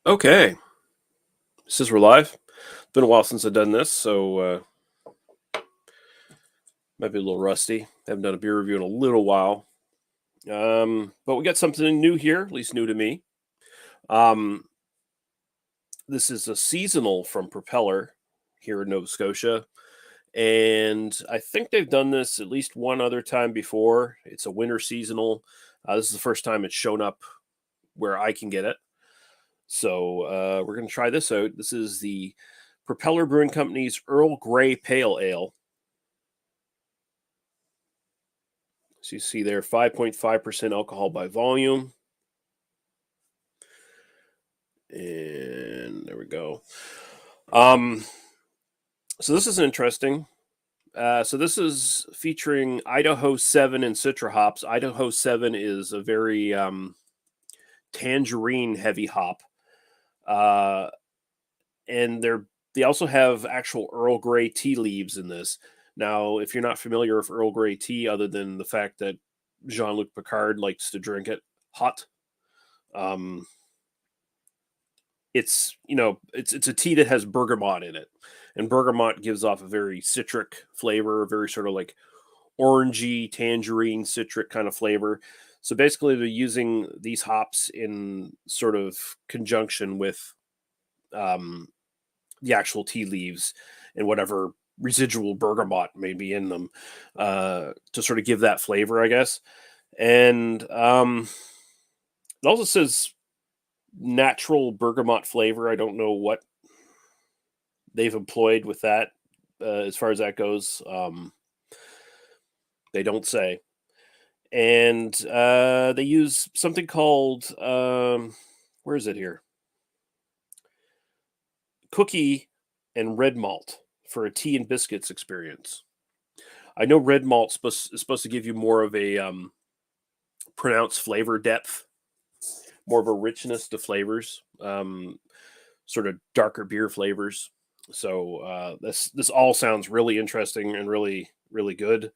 Okay, says we're live. Been a while since I've done this, so might be a little rusty. Haven't done a beer review in a little while. But we got something new here, at least new to me. Um, this is a seasonal from Propeller here in Nova Scotia, and I think they've done this at least one other time before. It's a winter seasonal. This is the first time it's shown up where I can get it. So we're going to try this out. This is the Propeller Brewing Company's Earl Grey Pale Ale. So you see there, 5.5% alcohol by volume. And there we go. So this is interesting. So this is featuring Idaho 7 and Citra hops. Idaho 7 is a very tangerine heavy hop. And they also have actual Earl Grey tea leaves in this. Now, if you're not familiar with Earl Grey tea, other than the fact that Jean-Luc Picard likes to drink it hot, it's it's a tea that has bergamot in it, and bergamot gives off a very citric flavor, very sort of like orangey, tangerine, citric kind of flavor. So basically, they're using these hops in sort of conjunction with the actual tea leaves and whatever residual bergamot may be in them to sort of give that flavor, I guess. And it also says natural bergamot flavor. I don't know what they've employed with that as far as that goes. They don't say. And they use something called, where is it here? Cookie and red malt for a tea and biscuits experience. I know red malt is supposed to give you more of a pronounced flavor depth, more of a richness to flavors, sort of darker beer flavors. So this all sounds really interesting and really good.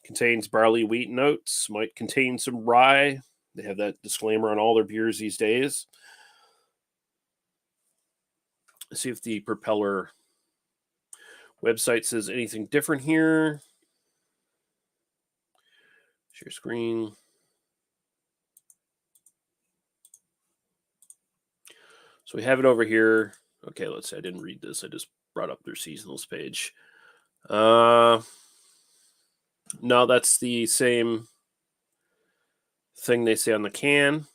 Contains barley wheat notes, might contain some rye. They have that disclaimer on all their beers these days. Let's see if the Propeller website says anything different here. Share screen. So we have it over here. Okay, let's see. I didn't read this. I just brought up their seasonals page. No, that's the same thing they say on the can.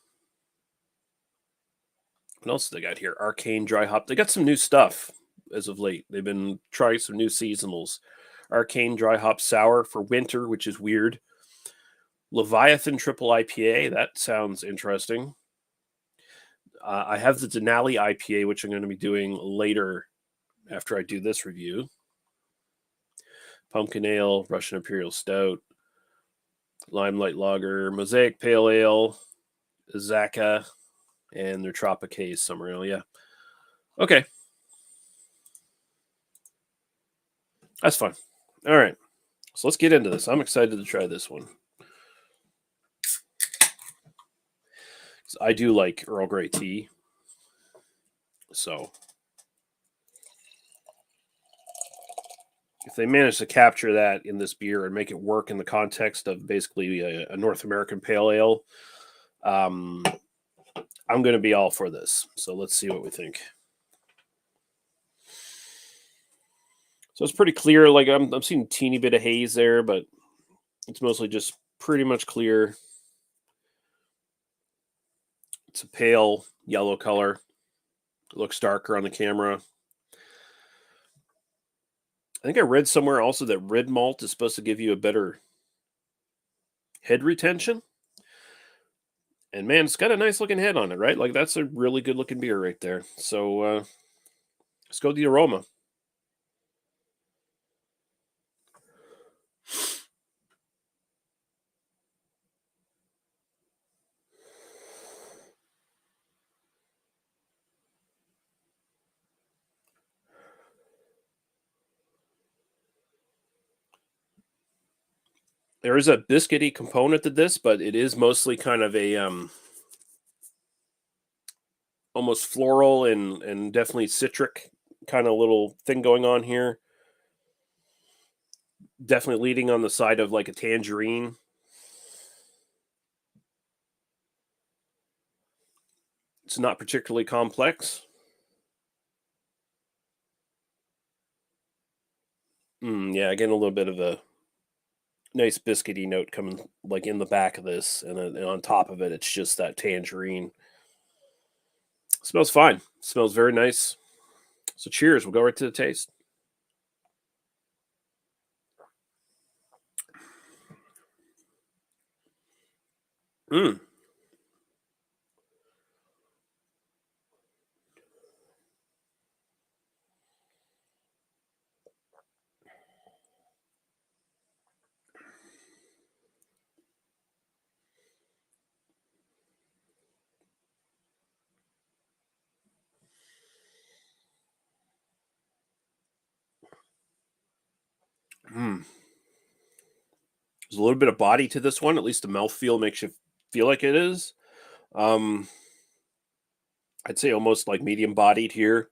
What else they got here? Arcane dry hop. They got some new stuff as of late. They've been trying some new seasonals. Arcane dry hop sour for winter, which is weird. Leviathan triple IPA. That sounds interesting. I have the Denali IPA, which I'm going to be doing later after I do this review. Pumpkin Ale, Russian Imperial Stout, Limelight Lager, Mosaic Pale Ale, Zaka, and their Tropic Haze Summer Ale. Yeah. Okay. That's fine. All right. So let's get into this. I'm excited to try this one. I do like Earl Grey tea. So if they manage to capture that in this beer and make it work in the context of basically a North American pale ale, I'm going to be all for this. So let's see what we think. So it's pretty clear. Like I'm seeing a teeny bit of haze there, but it's mostly just pretty much clear. It's a pale yellow color. It looks darker on the camera. I think I read somewhere also that red malt is supposed to give you a better head retention. And man, it's got a nice looking head on it, right? Like that's a really good looking beer right there. So let's go to the aroma. There is a biscuity component to this, but it is mostly kind of a almost floral and definitely citric kind of little thing going on here. Definitely leading on the side of like a tangerine. It's not particularly complex. Yeah, getting a little bit of a nice biscuity note coming like in the back of this, and on top of it, it's just that tangerine. Smells fine. Smells very nice. So cheers. We'll go right to the taste. Mm. Mm. There's a little bit of body to this one. At least the mouthfeel makes you feel like it is. Um, I'd say almost like medium bodied here.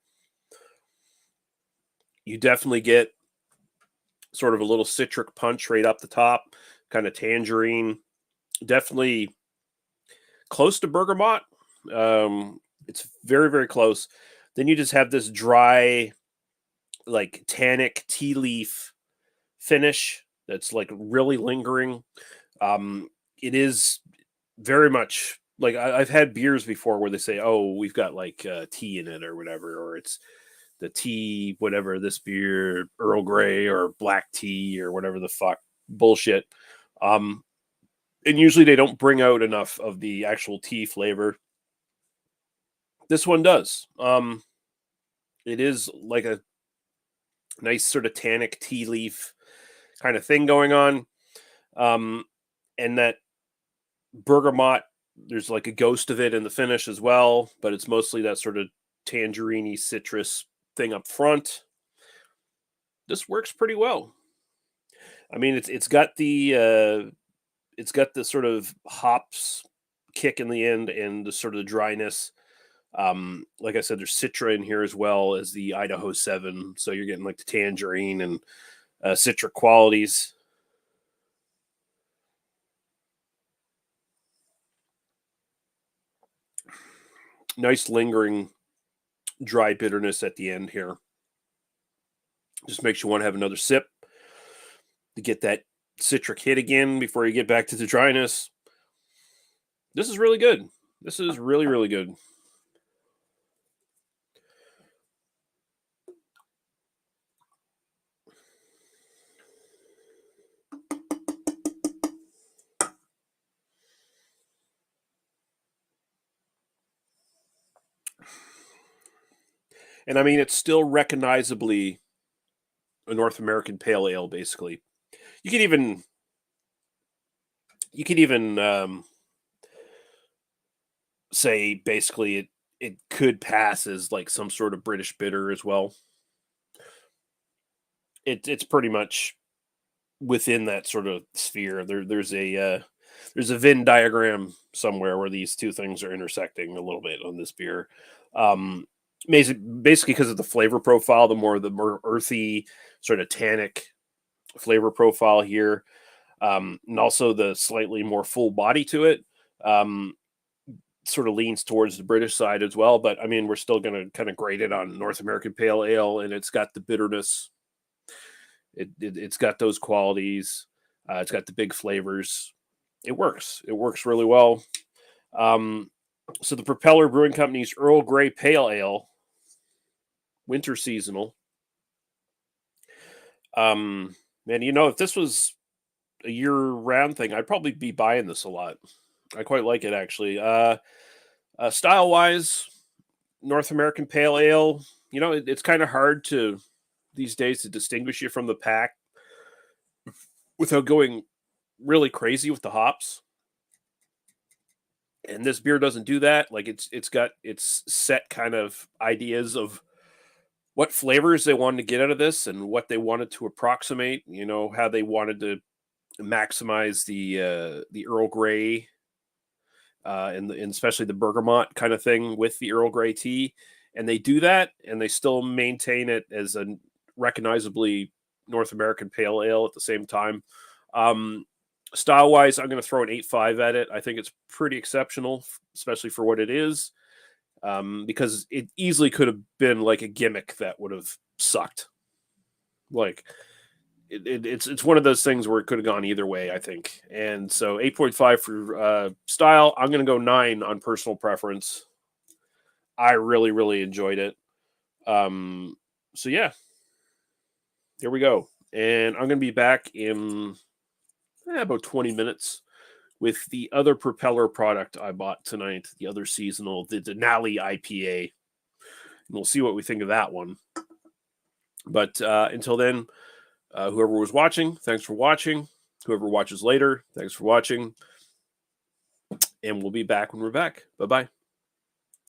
You definitely get sort of a little citric punch right up the top, kind of tangerine. Definitely close to bergamot. It's very, very close. Then you just have this dry, like tannic tea leaf finish that's like really lingering. Um, it is very much like I've had beers before where they say, "Oh, we've got like tea in it or whatever," or it's the tea, whatever this beer, Earl Grey or black tea or whatever the fuck bullshit. Um, and usually they don't bring out enough of the actual tea flavor. This one does. It is like a nice sort of tannic tea leaf kind of thing going on. Um, and that bergamot, there's like a ghost of it in the finish as well, but it's mostly that sort of tangerine citrus thing up front. This works pretty well. I mean, it's got the sort of hops kick in the end and the sort of dryness. Like I said, there's Citra in here as well as the Idaho 7. So you're getting like the tangerine and citric qualities. Nice lingering dry bitterness at the end here. Just makes you want to have another sip to get that citric hit again before you get back to the dryness. This is really good. This is really, really good. And I mean, it's still recognizably a North American pale ale, basically. You could even, you could even say basically it could pass as like some sort of British bitter as well. It's pretty much within that sort of sphere. There's a Venn diagram somewhere where these two things are intersecting a little bit on this beer. Um, basically because of the flavor profile, the more earthy sort of tannic flavor profile here, and also the slightly more full body to it. Um, Sort of leans towards the British side as well, but I mean, we're still going to kind of grade it on North American Pale Ale, and it's got the bitterness. It's got those qualities. It's got the big flavors. It works. It works really well. Um, so the Propeller Brewing Company's Earl Grey Pale Ale, winter seasonal. Man, you know, if this was a year-round thing, I'd probably be buying this a lot. I quite like it actually. Style-wise, North American Pale Ale. You know, it's kind of hard to these days to distinguish it from the pack without going really crazy with the hops. And this beer doesn't do that. Like it's got its set kind of ideas of what flavors they wanted to get out of this and what they wanted to approximate. You know how they wanted to maximize the Earl Grey and especially the bergamot kind of thing with the Earl Grey tea. And they do that, and they still maintain it as a recognizably North American pale ale at the same time. Style-wise, I'm going to throw an 8.5 at it. I think it's pretty exceptional, especially for what it is, because it easily could have been like a gimmick that would have sucked. Like, it's one of those things where it could have gone either way, I think. And so 8.5 for style. I'm going to go 9 on personal preference. I really, really enjoyed it. So yeah, here we go. And I'm going to be back in about 20 minutes with the other Propeller product I bought tonight, the other seasonal, the Denali IPA. And we'll see what we think of that one. But until then, whoever was watching, thanks for watching. Whoever watches later, thanks for watching. And we'll be back when we're back. Bye-bye.